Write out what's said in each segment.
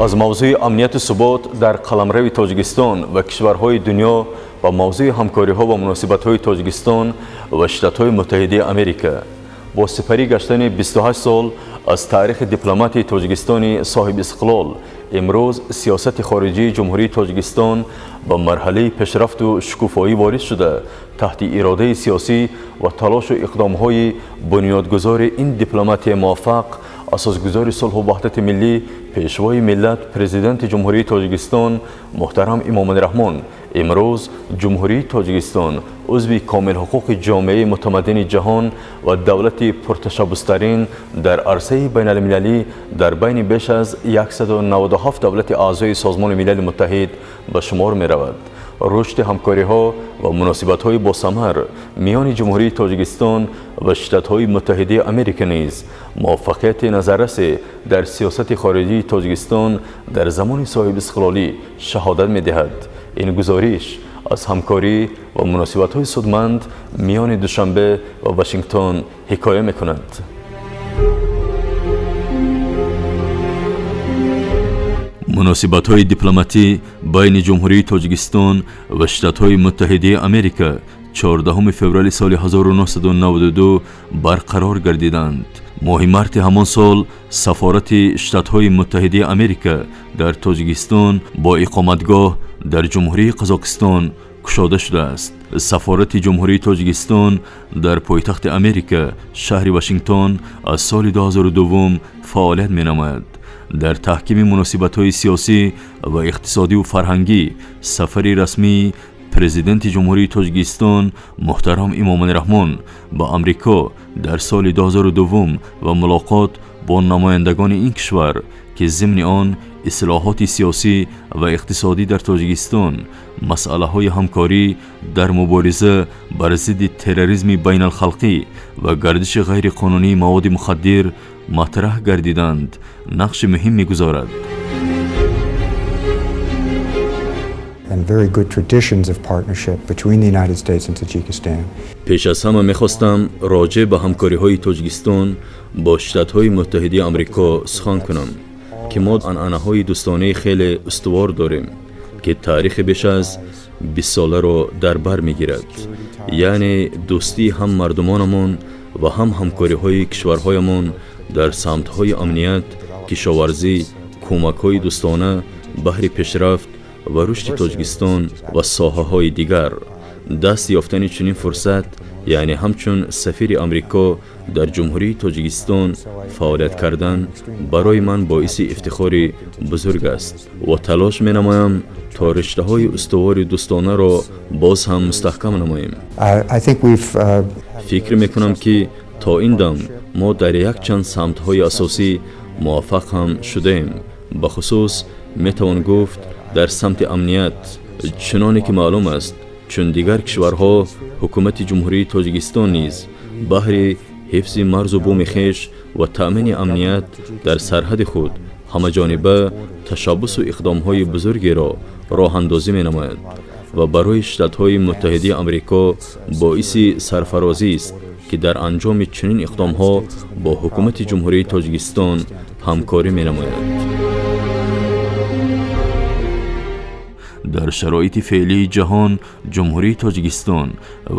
از موضوع امنیت و ثبات در قلمرو تاجیکستان و کشورهای دنیا و موضوع همکاری‌ها و مناسبت‌های تاجیکستان و شتات‌های متحده آمریکا. با سپری گشتن 28 سال از تاریخ دیپلمات تاجیکستانی صاحب استقلال، امروز سیاست خارجی جمهوری تاجیکستان به مرحله پیشرفت و شکوفایی وارد شده. تحت اراده سیاسی و تلاش و اقدام‌های بنیادگذار این دیپلمات موفق، اساسگذار صلح و وحدت ملی، پیشوای ملت، پرزیدنت جمهوری تاجیکستان محترم امام رحمان، امروز جمهوری تاجیکستان عضو کامل حقوق جامعه متمدن جهان و دولت پرتشبث‌ترین در عرصه بین المللی در بین بیش از 197 دولت اعضای سازمان ملل متحد به شمار می رود. رشد همکاری‌ها و مناسبت‌های باثمر میان جمهوری تاجیکستان و شتات‌های متحده آمریکا نیز موفقیت نظررس در سیاست خارجی تاجیکستان در زمان صاحب استقلالی شهادت می‌دهد. این گزارش از همکاری و مناسبت‌های سودمند میان دوشنبه و واشنگتن حکایه می‌کند. مناسبت‌های دیپلماتی بین جمهوری تاجیکستان و شتات‌های متحده آمریکا 14 فوریه سال 1992 برقرار گردیدند. ماه مارس همان سال سفارت شتات‌های متحده آمریکا در تاجیکستان با اقامتگاه در جمهوری قزاقستان گشوده شده است. سفارت جمهوری تاجیکستان در پایتخت آمریکا شهر واشنگتن از سال 2002 فعالیت می‌نماید. در تحکیم مناسبت‌های سیاسی و اقتصادی و فرهنگی، سفر رسمی پرزیدنت جمهوری تاجیکستان محترم امام رحمان به آمریکا در سال 2002 و ملاقات با نمایندگان این کشور که ضمن آن اصلاحات سیاسی و اقتصادی در تاجیکستان، مسائل همکاری در مبارزه بر ضد تروریسم بین الخلقی و گردش غیر قانونی مواد مخدر مطرح گردیدند، نقش مهم می‌گذارد. And very good traditions of partnership between the United States and Tajikistan. پیش از همه می‌خواستم راجع به همکاری‌های تاجیکستان با شتات‌های متحده آمریکا سخن کنم که ما عنعنه‌های دوستانه خیلی استوار داریم که تاریخ بیش از 20 ساله را در بر می‌گیرد. یعنی دوستی هم مردمانمون و هم همکاری‌های کشورهایمون در سمت‌های امنیت، کشاورزی، کمک‌های دوستانه، بهر پیشرفت و رشد تاجیکستان و ساحه‌های دیگر. دست یافتن چنین فرصت، یعنی همچون سفیر آمریکا در جمهوری تاجیکستان فعالیت کردن، برای من باعث افتخار بزرگ است و تلاش می‌نمایم تا رشته‌های استوار دوستانه را باز هم مستحکم نماییم. فکر می‌کنم که تا این دم ما در یک چند سمت‌های اساسی موفق هم شدیم. بخصوص میتوان گفت در سمت امنیت، چنانی که معلوم است، چون دیگر کشورها حکومت جمهوری تاجیکستان نیز بهر حفظ مرز و بوم خویش و تأمین امنیت در سرحد خود همه‌جانبه تشبث و اقدام‌های بزرگی را راه اندازی می‌نماید و برای شتات‌های متحده آمریکا باعث سرفرازی است که در انجام چنین اقدام‌ها با حکومت جمهوری تاجیکستان همکاری می‌نماید. در شرایط فعلی جهان، جمهوری تاجیکستان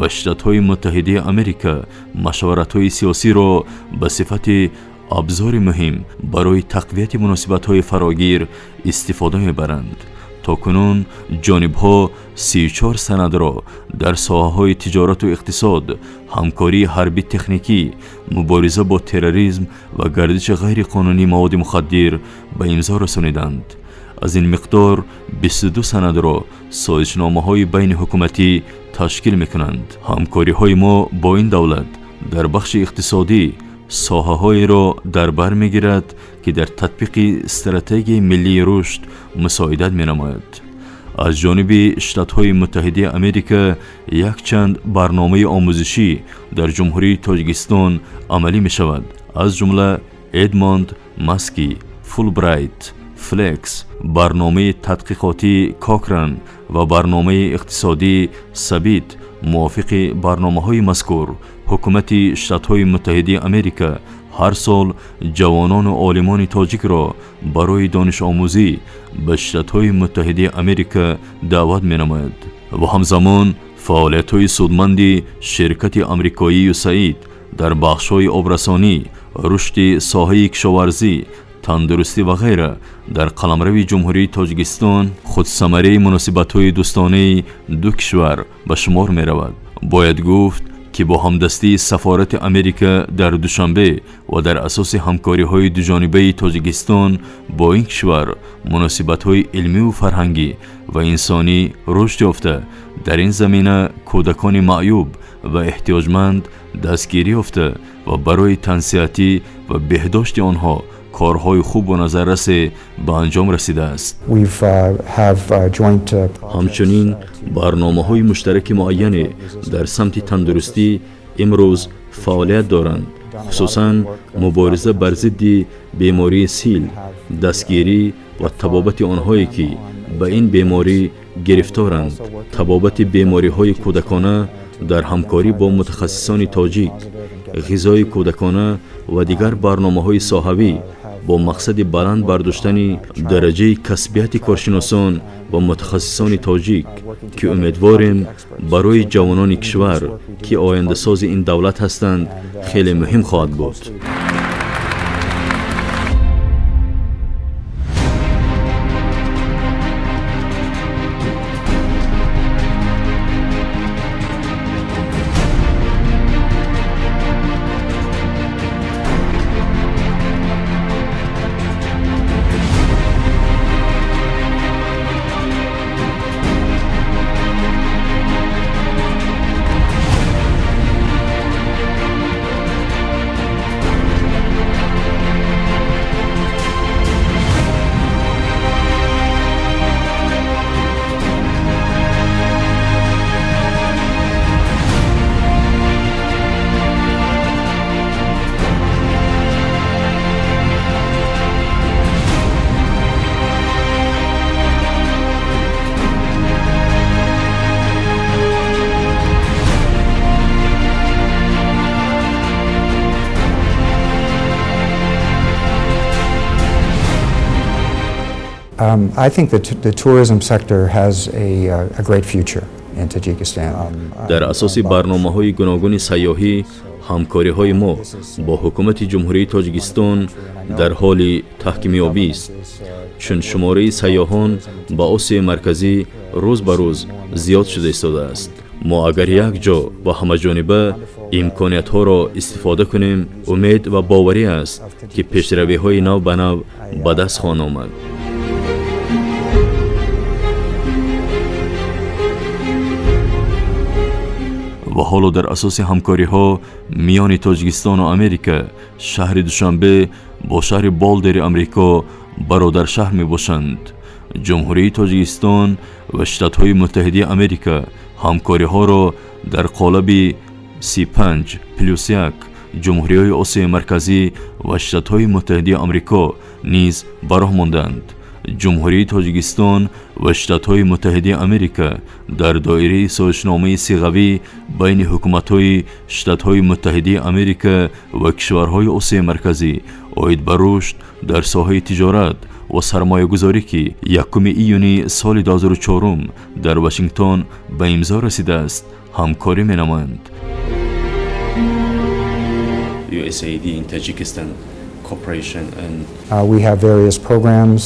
و شتات‌های متحده آمریکا مشورت‌های سیاسی را به صفت ابزار مهم برای تقویت مناسبت‌های فراگیر استفاده می‌برند. تاکنون جانب‌ها 34 سند را در ساحه‌های تجارت و اقتصاد، همکاری حربی تکنیکی، مبارزه با تروریسم و گردش غیر قانونی مواد مخدر به امضا رسانیدند. از این مقدار 22 سند را سازشنامه‌های بین حکومتی تشکیل می‌کنند. همکاری‌های ما با این دولت در بخش اقتصادی ساحه‌هایی را در بر می‌گیرد که در تطبیق استراتژی ملی رشد مساعدت می‌نماید. از جانب شتات‌های متحده آمریکا یک چند برنامه آموزشی در جمهوری تاجیکستان عملی می‌شود، از جمله ادموند ماسکی، فولبرایت، فلکس، برنامه تحقیقاتی کاکران و برنامه اقتصادی سبیت. موافق برنامه‌های مذکور، حکومت شتات‌های متحده آمریکا هر سال جوانان و عالمان تاجیک را برای دانش آموزی به شتات‌های متحده امریکا دعوت می‌نماید و همزمان فعالیت‌های سودمند شرکت آمریکایی USAID در بخش‌های آبرسانی، رشد ساحه کشاورزی، تندرستی و غیره در قلمرو جمهوری تاجیکستان خود ثمره مناسبت‌های دوستانه دو کشور به شمار می‌رود. باید گفت که با همدستی سفارت امریکا در دوشنبه و در اساس همکاری‌های دوجانبه تاجیکستان با این کشور مناسبت‌های علمی و فرهنگی و انسانی رشد یافته، در این زمینه کودکان معیوب و احتیاجمند دستگیری یافته و برای تنصیحاتی و بهداشت آنها کارهای خوب و نظررس به انجام رسیده است. همچنین برنامه‌های مشترک معین در سمت تندرستی امروز فعالیت دارند، خصوصاً مبارزه بر ضد بیماری سیل، دستگیری و طبابت آنهایی که به این بیماری گرفتارند، طبابت بیماری‌های کودکانه در همکاری با متخصصان تاجیک، غذای کودکانه و دیگر برنامه‌های صحوی با مقصد بلند برداشتن درجه کسبیت کارشناسان و متخصصان تاجیک که امیدواریم برای جوانان کشور که آینده ساز این دولت هستند خیلی مهم خواهد بود. I think that the tourism sector has a great future in Tajikistan. در اساس برنامه‌های گوناگون سیاحی، همکاری‌های ما با حکومت جمهوری تاجیکستان در حال تحکیمیابی است، چون شماره سیاحان به آسیای مرکزی روز به روز زیاد شده ایستاده است. ما اگر یک جا با همه جانبه امکانیت‌ها را استفاده کنیم، امید و باوری است که پیشروی‌های نو به نو به دست خواهند آمد. و حالا در اساس همکاری ها میان تاجیکستان و امریکا، شهر دوشنبه با شهر بالدر امریکا برادر شهر می باشند. جمهوری تاجیکستان و شتات های متحده امریکا همکاری ها را در قالب 35+1 جمهوری های آسیای مرکزی و شتات های متحده امریکا نیز براه ماندند. جمهوری تاجیکستان و شتات‌های متحده امریکا در دایره سازشنامه سیغوی بین حکومت‌های شتات‌های متحده امریکا و کشورهای آسیای مرکزی عاید به رشد در ساحه تجارت و سرمایه‌گذاری که 1 ایون سال 2004 در واشنگتن به امضا رسیده است همکاری می‌نمایند. USAID in Tajikistan cooperation and we have various programs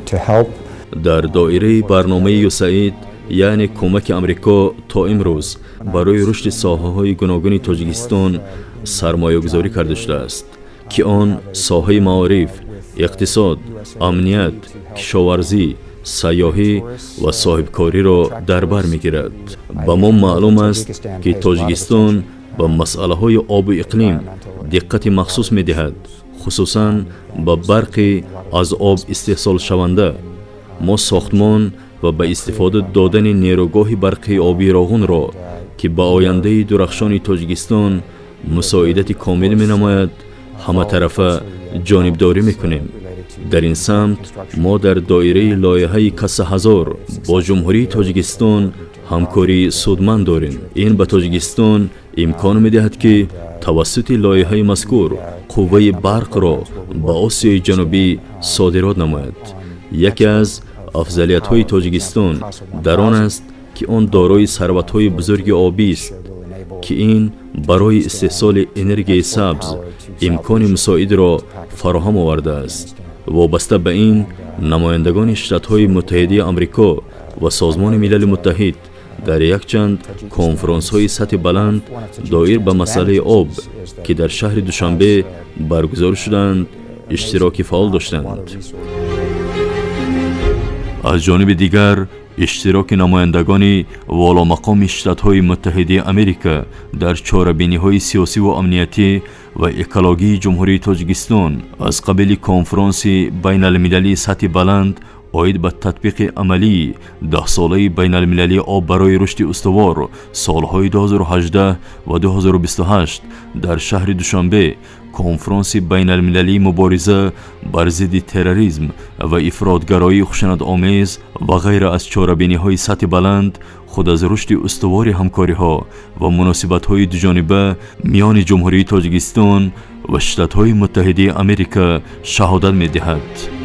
to help. در دایره برنامه USAID یعنی کمک امریکا تا امروز برای رشد ساحه‌های گوناگون تاجیکستان سرمایه‌گذاری کرده شده است که آن ساحه معارف، اقتصاد، امنیت، کشاورزی، سیاحی و صاحبکاری را در بر می‌گیرد. به ما معلوم است که تاجیکستان به مسئله‌های آب و اقلیم دقت مخصوص می‌دهد، خصوصاً به برق از آب استحصال شونده. ما ساختمان و به استفاده دادن نیروگاه برقی آبی راغون را که به آینده درخشان تاجیکستان مساعدت کامل می‌نماید همه طرفه جانبداری می‌کنیم. در این سمت ما در دایره لایحه کسه هزار با جمهوری تاجیکستان همکاری سودمند داریم. این به تاجیکستان امکان می‌دهد که توسط لایحه مذکور قوه برق را به آسیای جنوبی صادرات نماید. یکی از افضلیت‌های تاجیکستان در آن است که آن دارای ثروت‌های بزرگ آبی است که این برای استحصال انرژی سبز امکان مساعد را فراهم آورده است. وابسته به این، نمایندگان شتات‌های متحده آمریکا و سازمان ملل متحد در یک چند کنفرانس‌های سطح بلند دایر به مسئله آب که در شهر دوشنبه برگزار شدند اشتراک فعال داشتند. از جانب دیگر، اشتراک نمایندگان والا مقام شتات‌های متحده آمریکا در چاره‌بینی‌های سیاسی و امنیتی و اکولوژی جمهوری تاجیکستان از قبل کنفرانس بین المللی سطح بلند عاید به تطبیق عملی 10 ساله بین المللی آب برای رشد استوار سالهای 2018 و 2028 در شهر دوشنبه کنفرانس بین المللی مبارزه بر ضد تروریسم و افراطگرایی خشونت‌آمیز و غیر از چاره‌بینی‌های سطح بلند خود از رشد استوار همکاری‌ها و مناسبت‌های دوجانبه میان جمهوری تاجیکستان و شتات‌های متحده آمریکا شهادت می‌دهد.